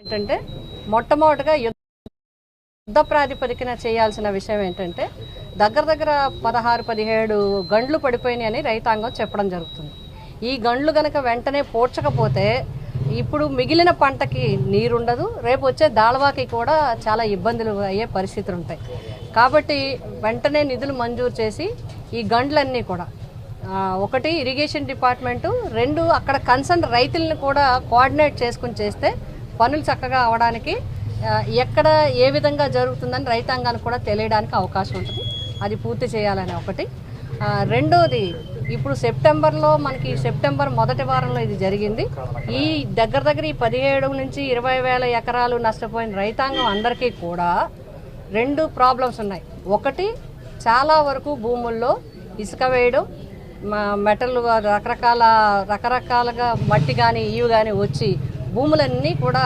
ఏంటంటే మొట్టమొదటిగా యుద్ధ ప్రాతిపదికన చేయాల్సిన విషయం ఏంటంటే దగ్గర 16-17 గండ్లు పడిపోయినాయని రైతాంగం చెప్పడం జరుగుతుంది. ఈ గండ్లు గనక వెంటనే పోడ్చకపోతే ఇప్పుడు మిగిలిన పంటకి నీరుండదు, రేపు వచ్చే దాళవాకి కూడా చాలా ఇబ్బందులు అయ్యే పరిస్థితులు ఉంటాయి. కాబట్టి వెంటనే నిధులు మంజూరు చేసి ఈ గండ్లన్నీ కూడా ఒకటి ఇరిగేషన్ డిపార్ట్మెంటు, రెండు అక్కడ కన్సర్న్ రైతులను కూడా కోఆర్డినేట్ చేసుకుని చేస్తే పనులు చక్కగా అవడానికి ఎక్కడ ఏ విధంగా జరుగుతుందని రైతాంగానికి కూడా తెలియడానికి అవకాశం ఉంటుంది. అది పూర్తి చేయాలని ఒకటి. రెండోది, ఇప్పుడు సెప్టెంబర్లో మనకి సెప్టెంబర్ మొదటి వారంలో ఇది జరిగింది. ఈ దగ్గర ఈ 17 నుంచి 20 వేల ఎకరాలు నష్టపోయిన రైతాంగం అందరికీ కూడా 2 ప్రాబ్లమ్స్ ఉన్నాయి. ఒకటి, చాలా వరకు భూముల్లో ఇసుక వేయడం, మెటల్ రకరకాలుగా మట్టి కానీ ఇవి కానీ వచ్చి భూములన్నీ కూడా